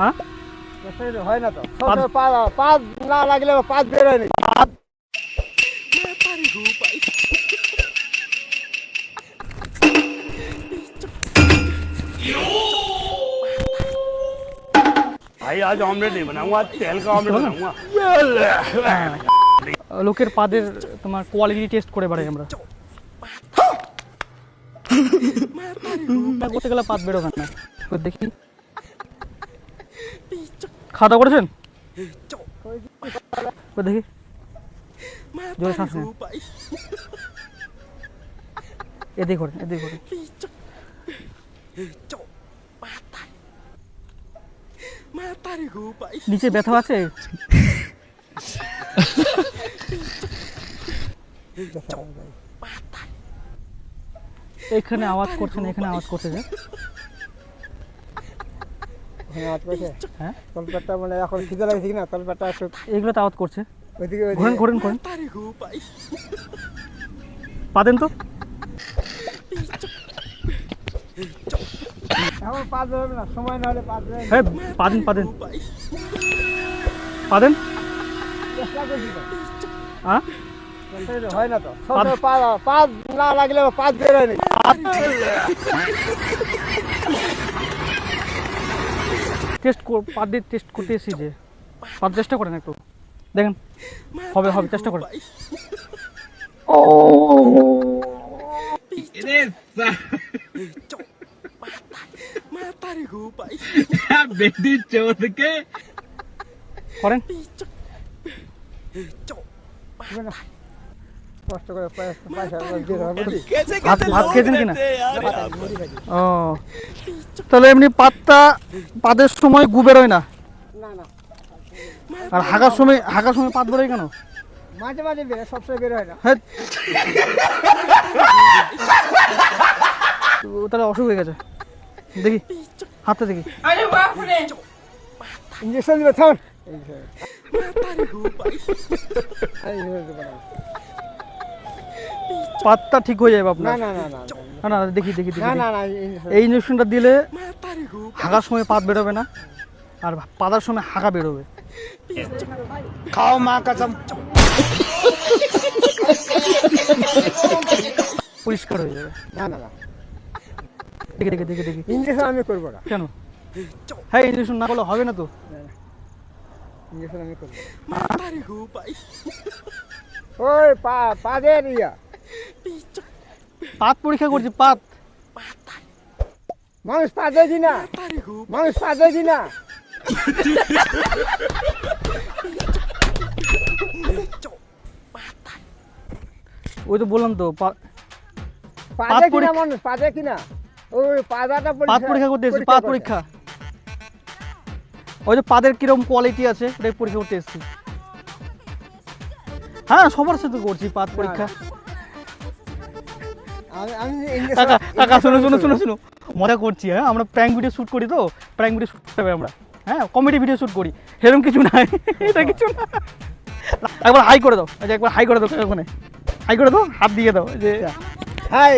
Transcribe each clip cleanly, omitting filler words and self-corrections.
হ্যাঁ হয় না তো, পাঁচ না লাগলে পাঁচ বের হয় না। भाई आज ऑमलेट नहीं बनाऊंगा, तेल का ऑमलेट बनाऊंगा। লোকের পাদের তোমার কোয়ালিটি টেস্ট করে বেড়াই আমরা। করতে গেলে পাদ বেরোবে না। দেখি খাওয়া দাওয়া করেছেন? দেখি জোরে শ্বাস নেন। এদিকে করেন, এদিকে করেন। নিচে ব্যথা আছে? এখানে আওয়াজ করছেন, এখানে আওয়াজ করছে যে হ্যাঁ তলপেটটা মানে এখন খিদে লাগছে কিনা, তলপেটটা এগুলো তো আওয়াজ করছে। ওইদিকে ঘোরেন ঘোরেন ঘোরেন, পাদেন তো। এখন পাঁচ বেরোবে না, সময় না হলে পাঁচ বেরোবে। হ্যাঁ পাদেন পাদেন পাদেন। চেষ্টা করছি তো, হ্যাঁ হয় না তো, পাঁচ না লাগলে পাঁচ বের হয় না। টেস্ট পাদ দিয়ে টেস্ট করতে এসেছি যে পাদ চেষ্টা করেন একটু দেখেন, হবে হবে চেষ্টা করেন। করেন কষ্ট করে পয়সা বের হবে। ভাত খেয়েছেন কিনা? ও তাহলে এমনি পাদের সময় গু বেরোয় না, না না, আর হাগার সময় পাদ বেরোয় কেন? মাঝে মাঝে বের, সবসময় বের হয় না। হ্যাঁ তাহলে অসুখ হয়ে গেছে। দেখি হাতটা দেখি। ইঞ্জেকশন দিবে, থাম। পাতটা ঠিক হয়ে যাবে না আপনার। না না না না না দেখি দেখি দেখি না না না, এই ইঞ্জেকশনটা দিলে হাগার সময় পাত বেরোবে না, আর পাদার সময় হাগা বেরোবে। खाओ माँ कसम। পরিষ্কার হয়ে যাবে। না না না, দেখি দেখি দেখি দেখি। ইঞ্জেকশন আমি করবো না। কেন? হ্যাঁ ইঞ্জেকশন না করলে হবে না তো। ইঞ্জেকশন আমি করবো না। ওই পাদের ইয়া পাত পরীক্ষা করছি, পাত। মানুষ পাদে দি না, মানুষ পাদে দি না। ওই তো বললাম তো পাদে কিনা মানুষ, পাদে কিনা, ওই পাদাটা পাত পরীক্ষা করতে এসেছি, পাত পরীক্ষা। ওই যে পাদের কিরকম কোয়ালিটি আছে ওটাই পরীক্ষা করতে এসেছি। হ্যাঁ সবার সাথে করছি পাত পরীক্ষা। কাকা কাকা শুনো শুনো শুনো শুনো, মজা করছি। হ্যাঁ আমরা প্র্যাঙ্ক ভিডিও শ্যুট করি, তো প্র্যাঙ্ক ভিডিও শ্যুট করতে হবে আমরা। হ্যাঁ কমেডি ভিডিও শ্যুট করি, সেরকম কিছু নাই, এটা কিছু না। একবার হাই করে দাও, আচ্ছা একবার হাই করে দাও, ওখানে হাই করে দাও, হাত দিয়ে দাও যে হাই।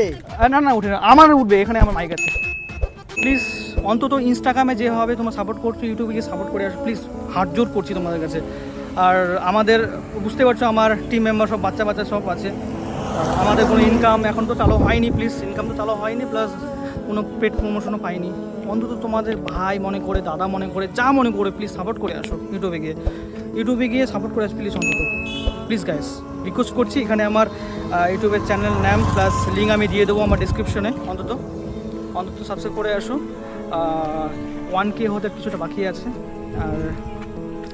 না না উঠে না, আমার উঠবে, এখানে আমার মাইক আছে। প্লিজ অন্তত ইনস্টাগ্রামে যেভাবে তোমরা সাপোর্ট করছো, ইউটিউবে গিয়ে সাপোর্ট করে আসো প্লিজ, হাত জোর করছি তোমাদের কাছে। আর আমাদের বুঝতে পারছো আমার টিম মেম্বার সব বাচ্চা বাচ্চা সব আছে, আমাদের কোনো ইনকাম এখন তো চালু হয়নি, প্লিজ ইনকাম তো চালু হয়নি, প্লাস কোনো পেড প্রমোশনও পাইনি। অন্তত তোমাদের ভাই মনে করে, দাদা মনে করে, যা মনে করে প্লিজ সাপোর্ট করে আসো। ইউটিউবে গিয়ে সাপোর্ট করে আসো প্লিজ, অন্তত প্লিজ গাইস রিকোয়েস্ট করছি। এখানে আমার ইউটিউবের চ্যানেল নাম প্লাস লিঙ্ক আমি দিয়ে দেবো আমার ডিসক্রিপশনে। অন্তত সাবস্ক্রাইব করে আসো। 1K হতে কিছুটা বাকি আছে, আর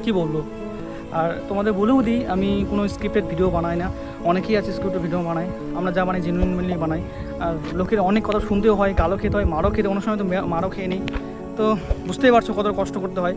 কি বলবো, আর তোমাদের বলেও দিই আমি কোনো স্ক্রিপ্টেড ভিডিও বানাই না। অনেকেই আছে স্ক্রিপ্টেড ভিডিও বানায়, আমরা যা বানাই জেনুইনলি বানাই। আর লোকের অনেক কথা শুনতেও হয়, গালও খেতে হয়, মারও খেতে, অনেক সময় তো মারও খেয়ে নিই, তো বুঝতেই পারছো কত কষ্ট করতে হয়।